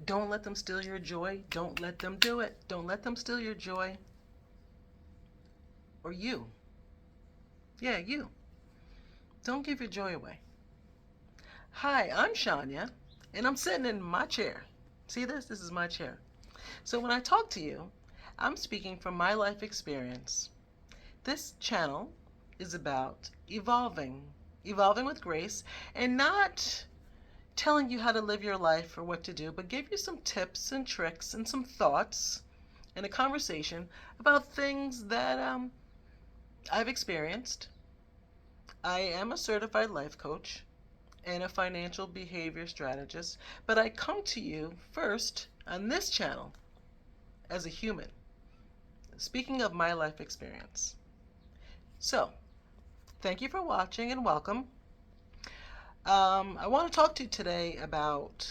Don't let them steal your joy. Don't let them do it. Don't let them steal your joy. Or you. Yeah, you. Don't give your joy away. Hi, I'm Shania, and I'm sitting in my chair. See this? This is my chair. So when I talk to you, I'm speaking from my life experience. This channel is about evolving with grace, and not telling you how to live your life or what to do, but give you some tips and tricks and some thoughts and a conversation about things that I've experienced. I am a certified life coach and a financial behavior strategist, but I come to you first on this channel as a human, speaking of my life experience. So, thank you for watching and welcome. I want to talk to you today about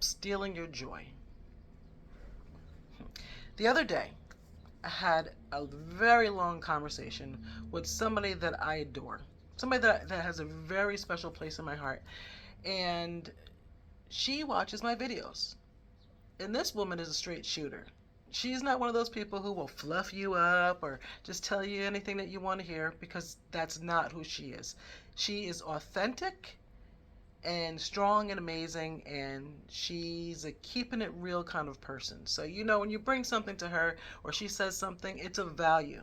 stealing your joy. The other day, I had a very long conversation with somebody that I adore, somebody that has a very special place in my heart, and she watches my videos. And this woman is a straight shooter. She's not one of those people who will fluff you up or just tell you anything that you want to hear, because that's not who she is. She is authentic and strong and amazing, and she's a keeping it real kind of person. So when you bring something to her or she says something, it's of value.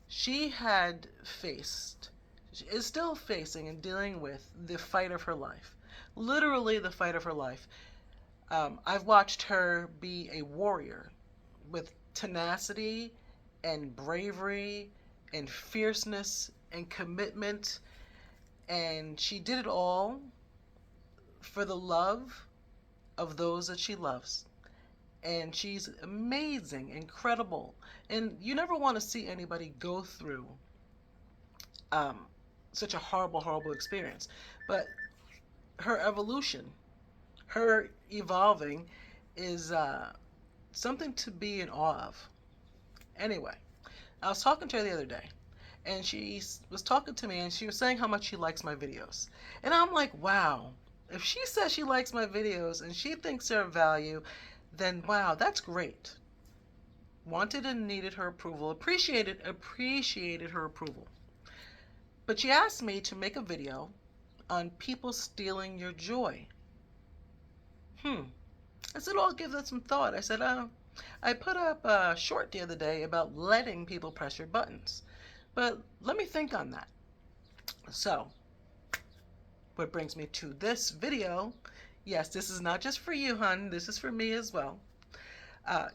She had faced, she is still facing and dealing with the fight of her life. Literally the fight of her life. I've watched her be a warrior with tenacity and bravery and fierceness and commitment, and she did it all for the love of those that she loves. And she's amazing, incredible, and you never want to see anybody go through um, such a horrible experience. But her evolution, her evolving, is something to be in awe of. Anyway, I was talking to her the other day, and she was talking to me, and she was saying how much she likes my videos. And I'm like, wow, if she says she likes my videos and she thinks they're of value, then wow, that's great. Wanted and needed her approval, appreciated her approval. But she asked me to make a video on people stealing your joy. I said, well, I'll give that some thought. I said, I put up a short the other day about letting people press your buttons. But let me think on that. So, what brings me to this video. Yes, this is not just for you, hun. This is for me as well. I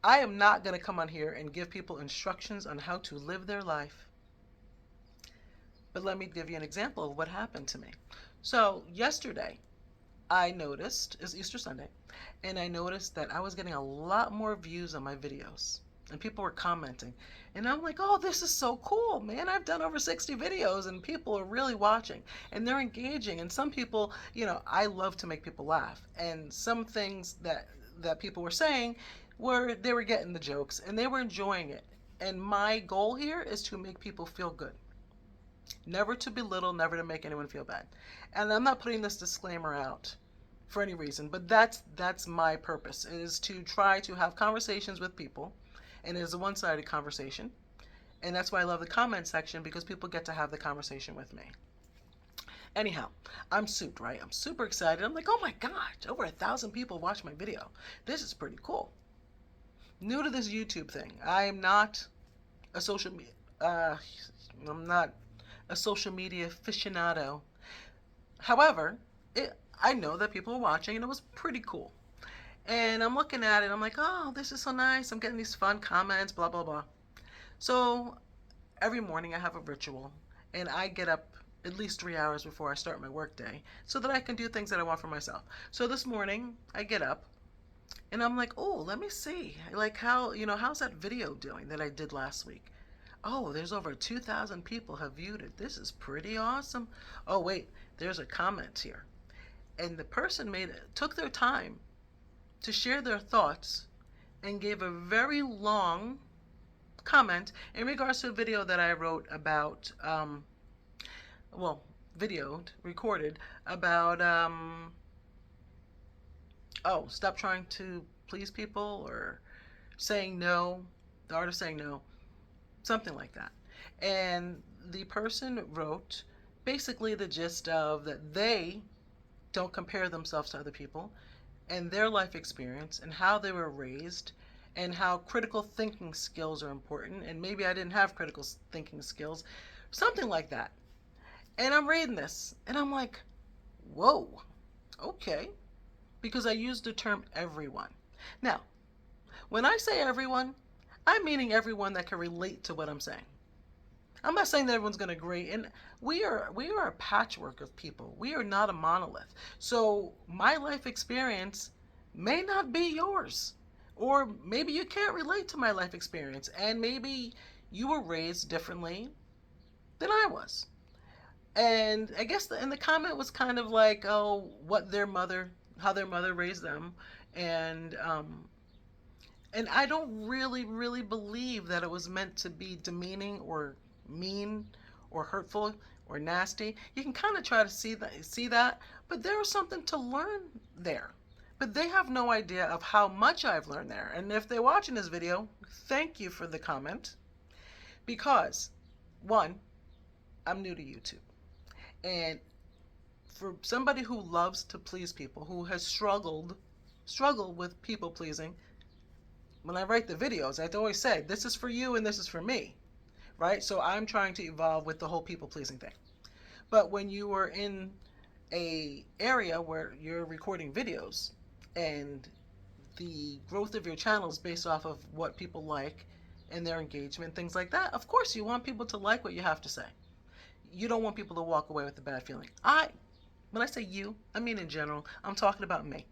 am not going to come on here and give people instructions on how to live their life. But let me give you an example of what happened to me. So, yesterday, I noticed, it's Easter Sunday, and I noticed that I was getting a lot more views on my videos. And people were commenting. And I'm like, oh, this is so cool, man. I've done over 60 videos and people are really watching and they're engaging. And some people, I love to make people laugh. And some things that people were saying they were getting the jokes and they were enjoying it. And my goal here is to make people feel good. Never to belittle, never to make anyone feel bad. And I'm not putting this disclaimer out for any reason, but that's my purpose, is to try to have conversations with people. And it is a one-sided conversation. And that's why I love the comment section, because people get to have the conversation with me. Anyhow, I'm souped, right? I'm super excited. I'm like, oh my gosh, over 1,000 people watch my video. This is pretty cool. New to this YouTube thing. I'm not a social media aficionado. However, I know that people are watching, and it was pretty cool. And I'm looking at it, I'm like, oh, this is so nice. I'm getting these fun comments, blah, blah, blah. So every morning I have a ritual, and I get up at least 3 hours before I start my work day so that I can do things that I want for myself. So this morning I get up, and I'm like, oh, let me see. Like how's that video doing that I did last week? Oh, there's over 2,000 people have viewed it. This is pretty awesome. Oh, wait, there's a comment here. And the person took their time to share their thoughts and gave a very long comment in regards to a video that I wrote about, recorded about oh, stop trying to please people, or saying no, the art of saying no, something like that. And the person wrote basically the gist of that they don't compare themselves to other people and their life experience and how they were raised and how critical thinking skills are important. And maybe I didn't have critical thinking skills, something like that. And I'm reading this and I'm like, whoa, okay. Because I used the term everyone. Now, when I say everyone, I'm meaning everyone that can relate to what I'm saying. I'm not saying that everyone's going to agree, and we are a patchwork of people. We are not a monolith. So my life experience may not be yours, or maybe you can't relate to my life experience, and maybe you were raised differently than I was. And I guess in the comment was kind of like, oh, how their mother raised them, and and I don't really believe that it was meant to be demeaning or mean or hurtful or nasty. You can kind of try to see that, but there was something to learn there. But they have no idea of how much I've learned there. And if they're watching this video, thank you for the comment. Because, one, I'm new to YouTube. And for somebody who loves to please people, who has struggled with people pleasing, when I write the videos, I always say, this is for you and this is for me, right? So I'm trying to evolve with the whole people pleasing thing. But when you are in a area where you're recording videos and the growth of your channel is based off of what people like and their engagement, things like that, of course you want people to like what you have to say. You don't want people to walk away with a bad feeling. When I say you, I mean in general. I'm talking about me.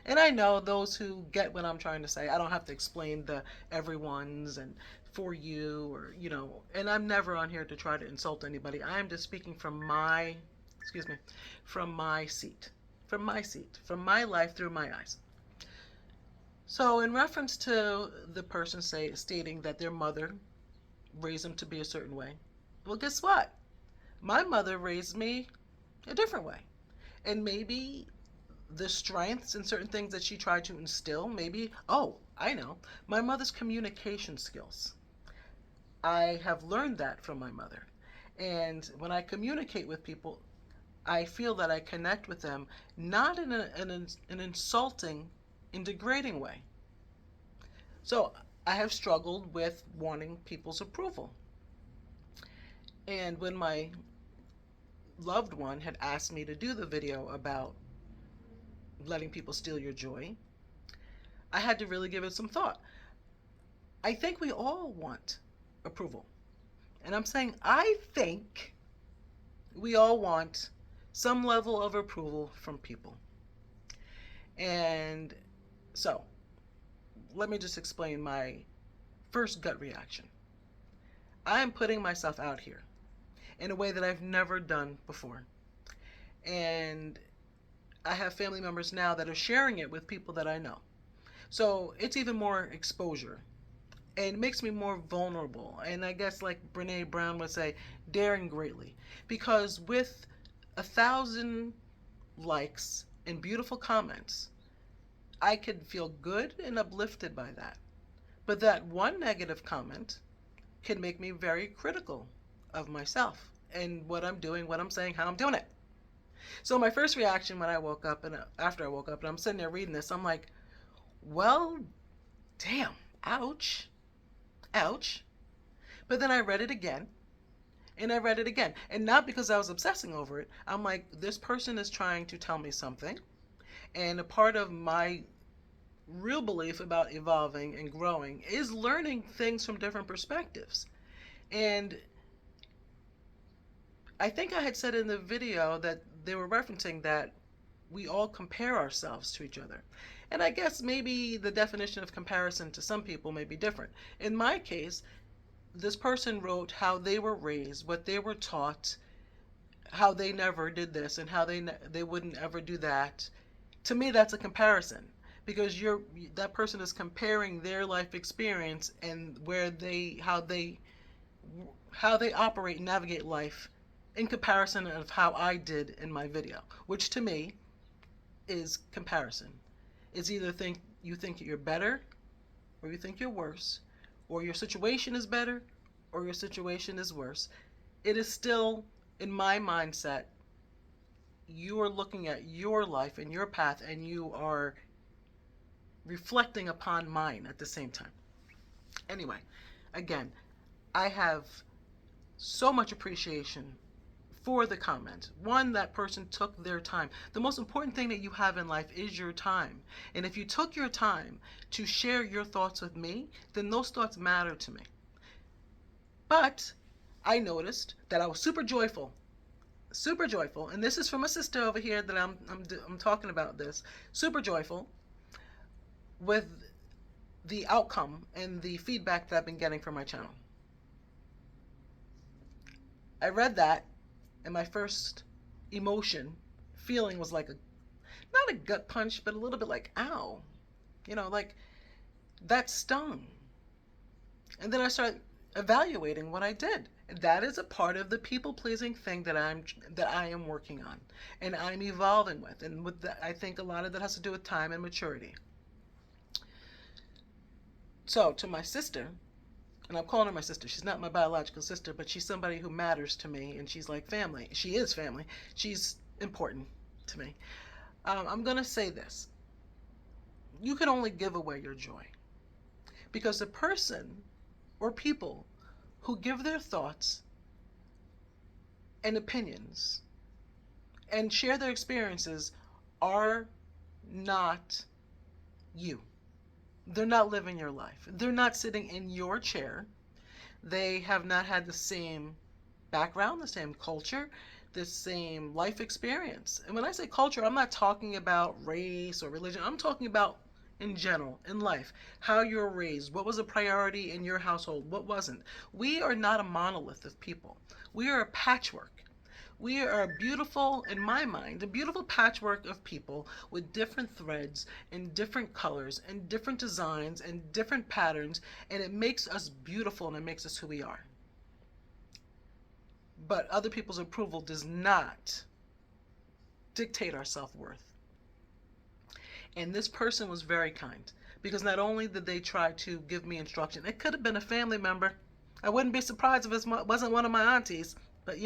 And I know those who get what I'm trying to say. I don't have to explain the everyone's and for you, or, and I'm never on here to try to insult anybody. I'm just speaking from my, excuse me, from my seat, from my life through my eyes. So in reference to the person stating that their mother raised them to be a certain way, well, guess what? My mother raised me a different way. And maybe the strengths and certain things that she tried to instill, maybe, oh, I know, my mother's communication skills. I have learned that from my mother. And when I communicate with people, I feel that I connect with them not in an insulting and degrading way. So I have struggled with wanting people's approval. And when my loved one had asked me to do the video about letting people steal your joy, I had to really give it some thought. I think we all want approval. And I'm saying I think we all want some level of approval from people. And so, let me just explain my first gut reaction. I am putting myself out here in a way that I've never done before. And I have family members now that are sharing it with people that I know. So it's even more exposure. And it makes me more vulnerable. And I guess, like Brene Brown would say, daring greatly. Because with 1,000 likes and beautiful comments, I could feel good and uplifted by that. But that one negative comment can make me very critical of myself and what I'm doing, what I'm saying, how I'm doing it. So my first reaction when I woke up, and after I woke up and I'm sitting there reading this, I'm like, well, damn, ouch, ouch. But then I read it again, and I read it again. And not because I was obsessing over it. I'm like, this person is trying to tell me something. And a part of my real belief about evolving and growing is learning things from different perspectives. And I think I had said in the video that they were referencing that we all compare ourselves to each other. And I guess maybe the definition of comparison to some people may be different. In my case, this person wrote how they were raised, what they were taught, how they never did this and how they wouldn't ever do that. To me, that's a comparison, because that person is comparing their life experience and how they operate and navigate life in comparison of how I did in my video, which to me is comparison. It's either you think you're better or you think you're worse, or your situation is better or your situation is worse. It is still, in my mindset, you are looking at your life and your path, and you are reflecting upon mine at the same time. Anyway, again, I have so much appreciation for the comment. One, that person took their time. The most important thing that you have in life is your time. And if you took your time to share your thoughts with me, then those thoughts matter to me. But I noticed that I was super joyful, and this is from a sister over here that I'm talking about this, super joyful with the outcome and the feedback that I've been getting from my channel. I read that, and my first feeling was like not a gut punch, but a little bit like, ow. Like that stung. And then I started evaluating what I did. That is a part of the people pleasing thing that I am working on and I'm evolving with. And with that, I think a lot of that has to do with time and maturity. So to my sister, and I'm calling her my sister. She's not my biological sister, but she's somebody who matters to me, and she's like family. She is family. She's important to me. I'm going to say this. You can only give away your joy. Because the person or people who give their thoughts and opinions and share their experiences are not you. They're not living your life. They're not sitting in your chair. They have not had the same background, the same culture, the same life experience. And when I say culture, I'm not talking about race or religion. I'm talking about in general, in life, how you're raised, what was a priority in your household, what wasn't. We are not a monolith of people. We are a patchwork. We are a beautiful, in my mind, a beautiful patchwork of people with different threads and different colors and different designs and different patterns, and it makes us beautiful and it makes us who we are. But other people's approval does not dictate our self-worth. And this person was very kind, because not only did they try to give me instruction, it could have been a family member. I wouldn't be surprised if it wasn't one of my aunties, but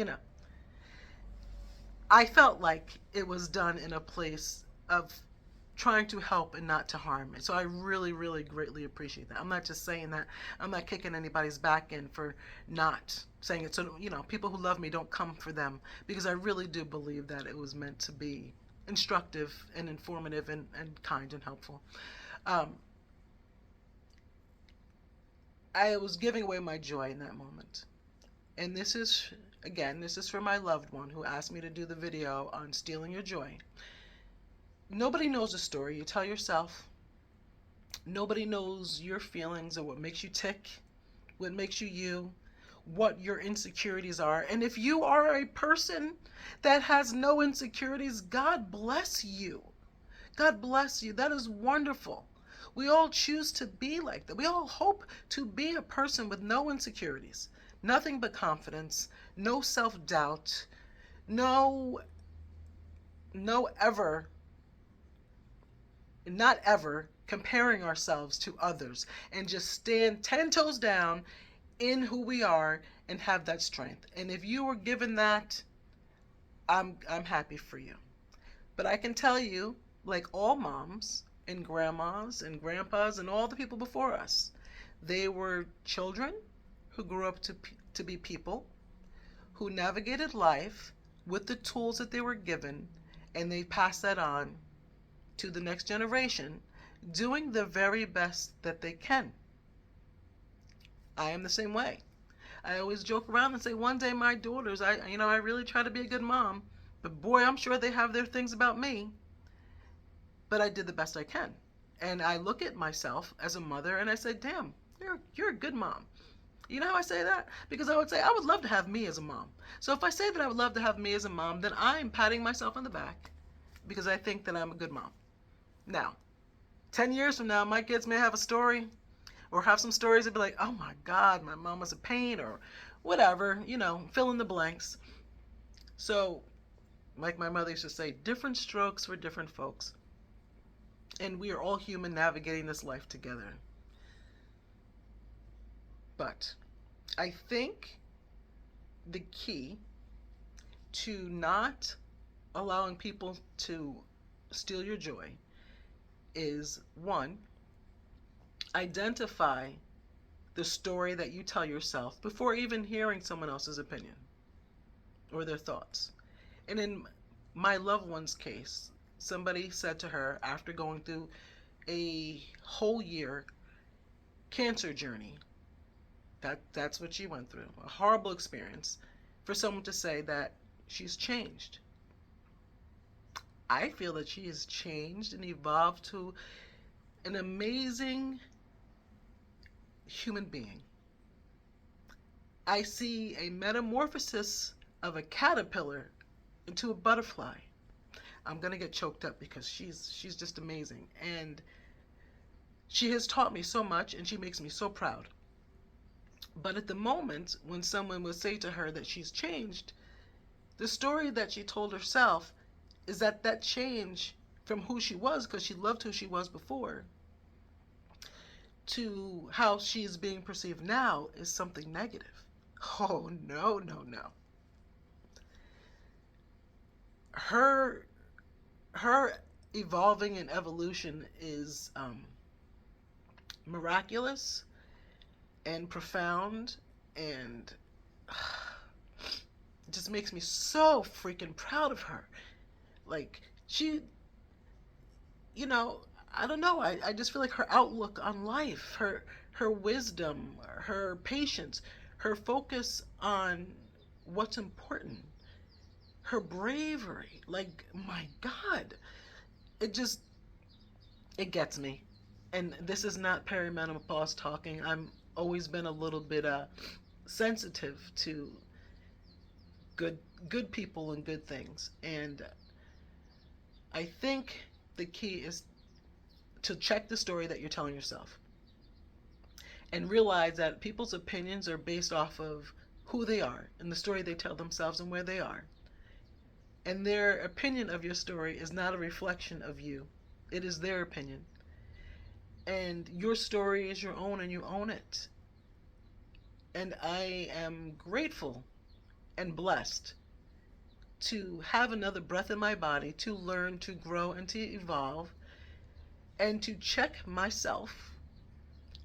I felt like it was done in a place of trying to help and not to harm me. So I really, really greatly appreciate that. I'm not just saying that. I'm not kicking anybody's back in for not saying it. So, people who love me, don't come for them, because I really do believe that it was meant to be instructive and informative and kind and helpful. I was giving away my joy in that moment. And this is for my loved one who asked me to do the video on stealing your joy. Nobody knows the story. You tell yourself. Nobody knows your feelings or what makes you tick, what makes you you, what your insecurities are. And if you are a person that has no insecurities, God bless you. God bless you. That is wonderful. We all choose to be like that. We all hope to be a person with no insecurities, nothing but confidence, no self-doubt, no ever, not ever comparing ourselves to others, and just stand 10 toes down in who we are and have that strength. And if you were given that, I'm happy for you. But I can tell you, like all moms and grandmas and grandpas and all the people before us, they were children who grew up to be people who navigated life with the tools that they were given, and they passed that on to the next generation, doing the very best that they can. I am the same way. I always joke around and say, one day my daughters, I really try to be a good mom, but boy, I'm sure they have their things about me. But I did the best I can. And I look at myself as a mother and I say, damn, you're a good mom. You know how I say that? Because I would say, I would love to have me as a mom. So if I say that I would love to have me as a mom, then I'm patting myself on the back because I think that I'm a good mom. Now, 10 years from now, my kids may have a story or have some stories that be like, oh my God, my mom was a pain, or whatever, fill in the blanks. So, like my mother used to say, different strokes for different folks. And we are all human navigating this life together. But I think the key to not allowing people to steal your joy is one, identify the story that you tell yourself before even hearing someone else's opinion or their thoughts. And in my loved one's case, somebody said to her after going through a whole year cancer journey, that's what she went through, a horrible experience, for someone to say that she's changed. I feel that she has changed and evolved to an amazing human being. I see a metamorphosis of a caterpillar into a butterfly. I'm gonna get choked up because she's just amazing, and she has taught me so much, and she makes me so proud. But at the moment when someone would say to her that she's changed, the story that she told herself is that that change from who she was, because she loved who she was before, to how she's being perceived now is something negative. Oh, no, no, no. Her her evolving and evolution is miraculous and profound, and it just makes me so freaking proud of her. Like, she, you know, I don't know. I just feel like her outlook on life, her wisdom, her patience, her focus on what's important, her bravery. Like, my God, it just it gets me. And this is not perimenopause talking. I'm always been a little bit sensitive to good good people and good things. And I think the key is to check the story that you're telling yourself and realize that people's opinions are based off of who they are and the story they tell themselves and where they are. And their opinion of your story is not a reflection of you. It is their opinion. And your story is your own and you own it. And I am grateful and blessed to have another breath in my body, to learn, to grow, and to evolve, and to check myself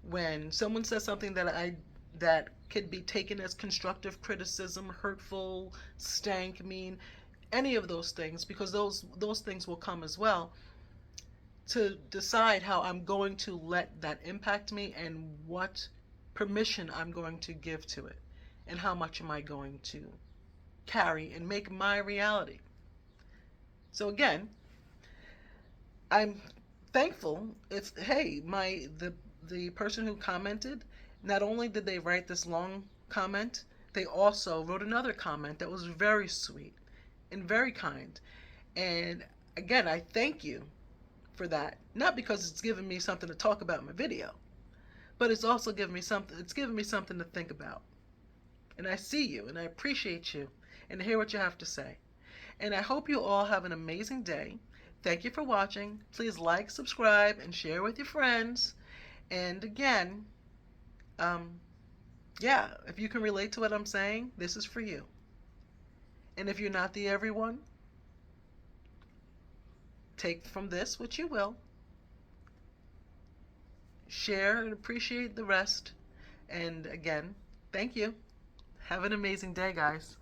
when someone says something that could be taken as constructive criticism, hurtful, stank, mean, any of those things, because those things will come as well, to decide how I'm going to let that impact me and what permission I'm going to give to it and how much am I going to carry and make my reality. So again, I'm thankful. It's hey, the person who commented, not only did they write this long comment, they also wrote another comment that was very sweet and very kind. And again, I thank you for that. Not because it's given me something to talk about in my video, but it's also given me something. It's given me something to think about. And I see you, and I appreciate you, and hear what you have to say. And I hope you all have an amazing day. Thank you for watching. Please like, subscribe, and share with your friends. And again, yeah, if you can relate to what I'm saying, this is for you. And if you're not the everyone, take from this what you will. Share and appreciate the rest. And again, thank you. Have an amazing day, guys.